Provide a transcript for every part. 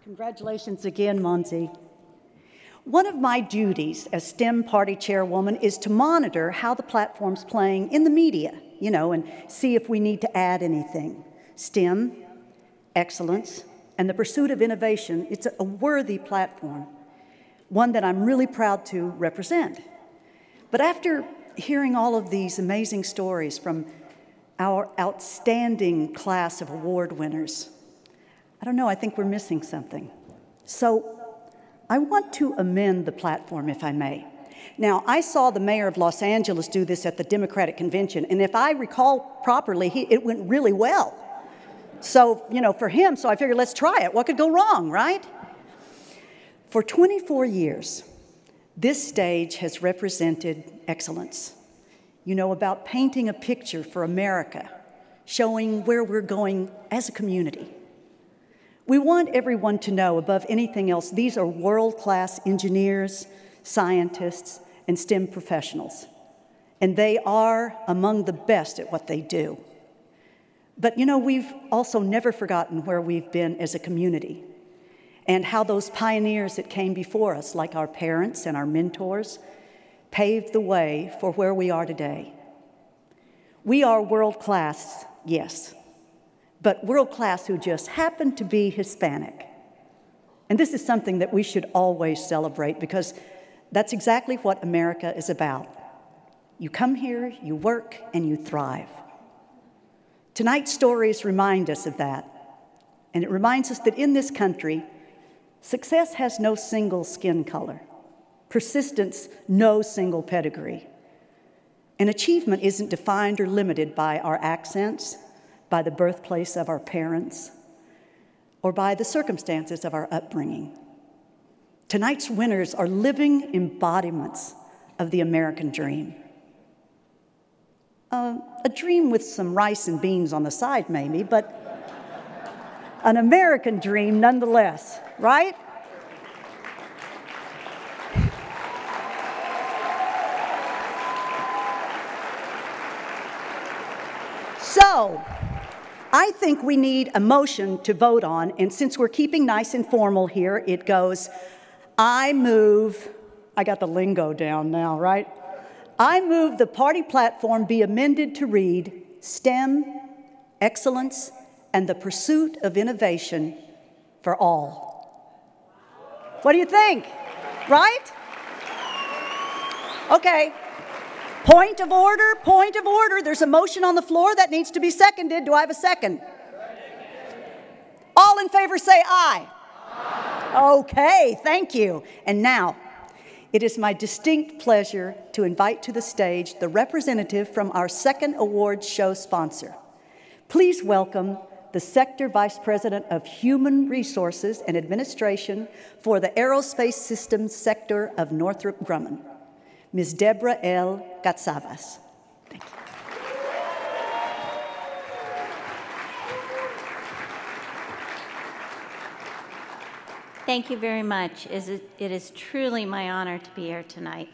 Congratulations again, Monzi. One of my duties as STEM party chairwoman is to monitor how the platform's playing in the media, and see if we need to add anything. STEM, excellence, and the pursuit of innovation, it's a worthy platform, one that I'm really proud to represent. But after hearing all of these amazing stories from our outstanding class of award winners, I don't know, I think we're missing something. So I want to amend the platform, if I may. Now, I saw the mayor of Los Angeles do this at the Democratic Convention, and if I recall properly, it went really well. So, for him, so I figured, let's try it. What could go wrong, right? For 24 years, this stage has represented excellence. About painting a picture for America, showing where we're going as a community. We want everyone to know, above anything else, these are world-class engineers, scientists, and STEM professionals. And they are among the best at what they do. But we've also never forgotten where we've been as a community and how those pioneers that came before us, like our parents and our mentors, paved the way for where we are today. We are world-class, yes, but world-class who just happen to be Hispanic. And this is something that we should always celebrate because that's exactly what America is about. You come here, you work, and you thrive. Tonight's stories remind us of that. And it reminds us that in this country, success has no single skin color, persistence, no single pedigree. And achievement isn't defined or limited by our accents, by the birthplace of our parents, or by the circumstances of our upbringing. Tonight's winners are living embodiments of the American dream. A dream with some rice and beans on the side, maybe, but an American dream nonetheless, right? So, I think we need a motion to vote on, and since we're keeping nice and formal here, it goes, I move, I got the lingo down now, right? I move the party platform be amended to read STEM, excellence, and the pursuit of innovation for all. What do you think? Right? Okay. Point of order, point of order. There's a motion on the floor that needs to be seconded. Do I have a second? All in favor say aye. Aye. Okay, thank you. And now, it is my distinct pleasure to invite to the stage the representative from our second awards show sponsor. Please welcome the Sector Vice President of Human Resources and Administration for the Aerospace Systems Sector of Northrop Grumman, Ms. Debora Catsavas. Thank you. Thank you very much. It is truly my honor to be here tonight.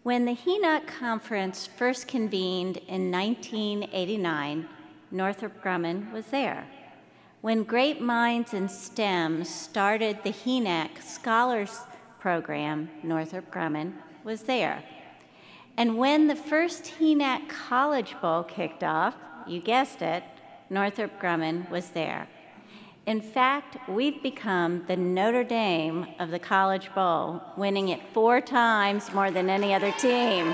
When the HENAAC conference first convened in 1989, Northrop Grumman was there. When Great Minds in STEM started the HENAAC Scholars Program, Northrop Grumman was there. And when the first HENAAC College Bowl kicked off, you guessed it, Northrop Grumman was there. In fact, we've become the Notre Dame of the College Bowl, winning it 4 times more than any other team.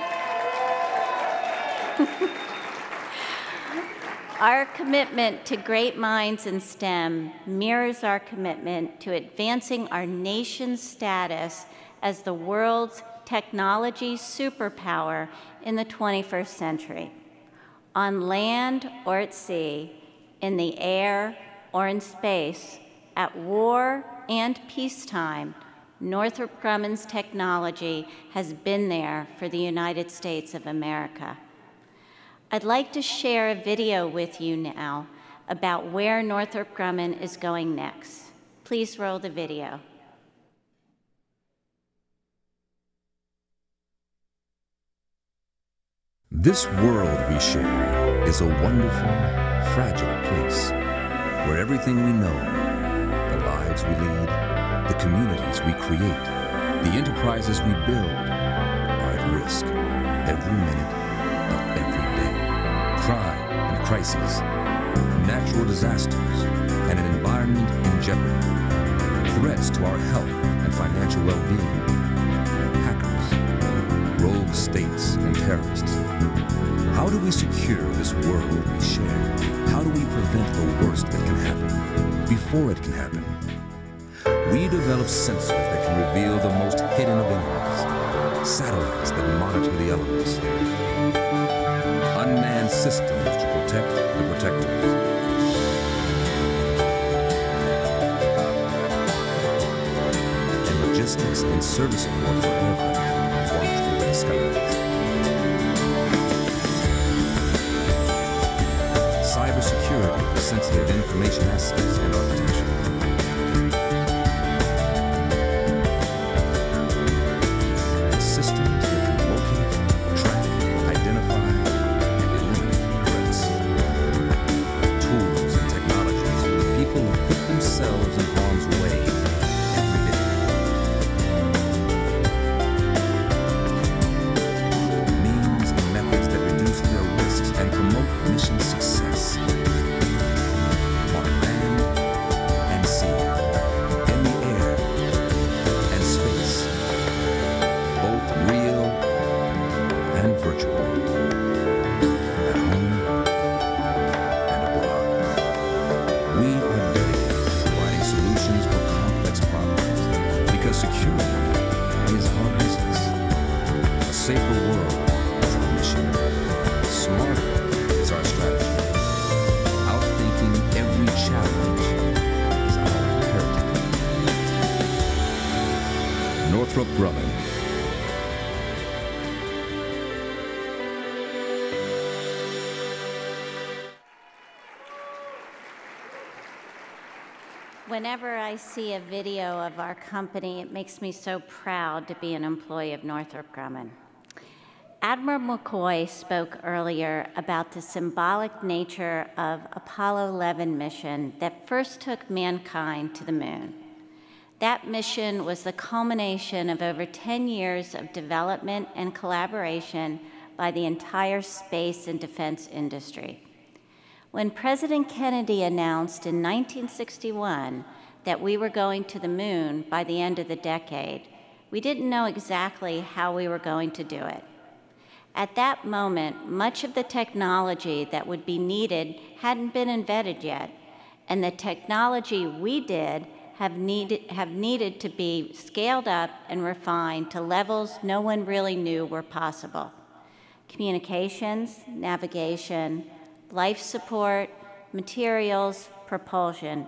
Our commitment to great minds in STEM mirrors our commitment to advancing our nation's status as the world's technology superpower in the 21st century. On land or at sea, in the air or in space, at war and peacetime, Northrop Grumman's technology has been there for the United States of America. I'd like to share a video with you now about where Northrop Grumman is going next. Please roll the video. This world we share is a wonderful, fragile place where everything we know, the lives lives we lead, the communities we create, the enterprises we build are at risk every minute of every day. Crime and crises, natural disasters, and an environment in jeopardy, threats to our health and financial well-being, hackers, rogue states, and terrorists. How do we secure this world we share? How do we prevent the worst that can happen before it can happen? We develop sensors that can reveal the most hidden of enemies, satellites that monitor the elements, unmanned systems to protect the protectors. And logistics and service support for aircraft watch over the skies. Cybersecurity for sensitive information assets and our protection. Systems that can locate, track, identify, and eliminate threats. Tools and technologies for the people who put themselves in harm's way every day. Means and methods that reduce their risks and promote mission success. On land and sea, in the air and space, both real and virtual, at home and abroad. We are dedicated to providing solutions for complex problems because security is our business. A safer world is our mission. Smarter is our strategy. Outthinking every challenge is our imperative. Northrop Grumman. Whenever I see a video of our company, it makes me so proud to be an employee of Northrop Grumman. Admiral McCoy spoke earlier about the symbolic nature of Apollo 11 mission that first took mankind to the moon. That mission was the culmination of over 10 years of development and collaboration by the entire space and defense industry. When President Kennedy announced in 1961 that we were going to the moon by the end of the decade, we didn't know exactly how we were going to do it. At that moment, much of the technology that would be needed hadn't been invented yet, and the technology we did have needed to be scaled up and refined to levels no one really knew were possible. Communications, navigation, life support, materials, propulsion.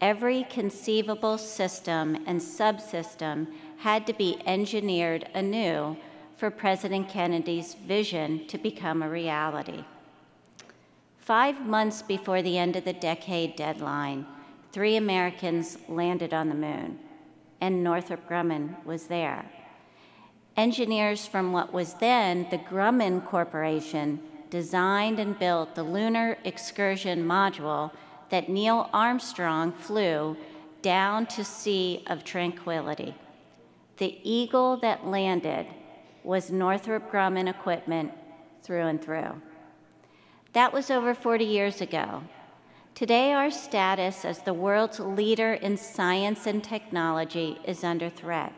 Every conceivable system and subsystem had to be engineered anew for President Kennedy's vision to become a reality. 5 months before the end of the decade deadline, 3 Americans landed on the moon, and Northrop Grumman was there. Engineers from what was then the Grumman Corporation designed and built the Lunar Excursion Module that Neil Armstrong flew down to Sea of Tranquility. The Eagle that landed was Northrop Grumman equipment through and through. That was over 40 years ago. Today, our status as the world's leader in science and technology is under threat.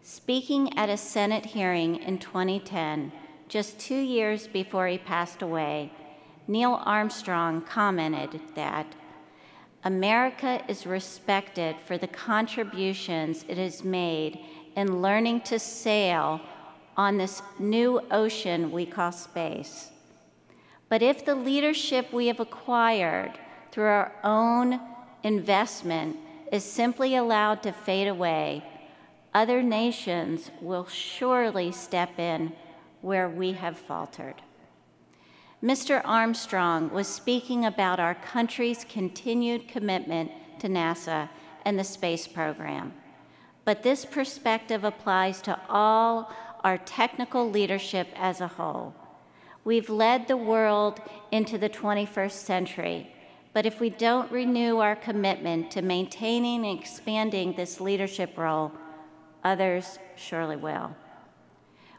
Speaking at a Senate hearing in 2010, just 2 years before he passed away, Neil Armstrong commented that America is respected for the contributions it has made in learning to sail on this new ocean we call space. But if the leadership we have acquired through our own investment is simply allowed to fade away, other nations will surely step in where we have faltered. Mr. Armstrong was speaking about our country's continued commitment to NASA and the space program. But this perspective applies to all our technical leadership as a whole. We've led the world into the 21st century, But if we don't renew our commitment to maintaining and expanding this leadership role, others surely will.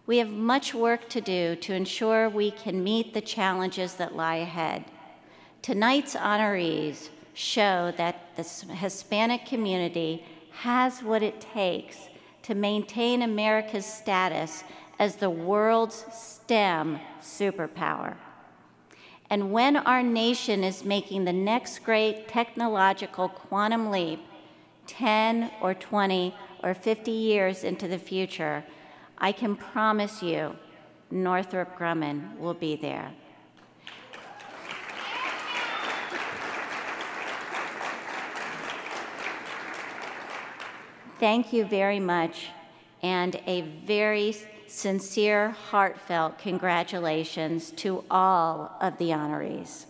We have much work to do to ensure we can meet the challenges that lie ahead. Tonight's honorees show that the Hispanic community has what it takes to maintain America's status as the world's STEM superpower. And when our nation is making the next great technological quantum leap, 10 or 20 or 50 years into the future, I can promise you Northrop Grumman will be there. Thank you very much, and a very sincere, heartfelt congratulations to all of the honorees.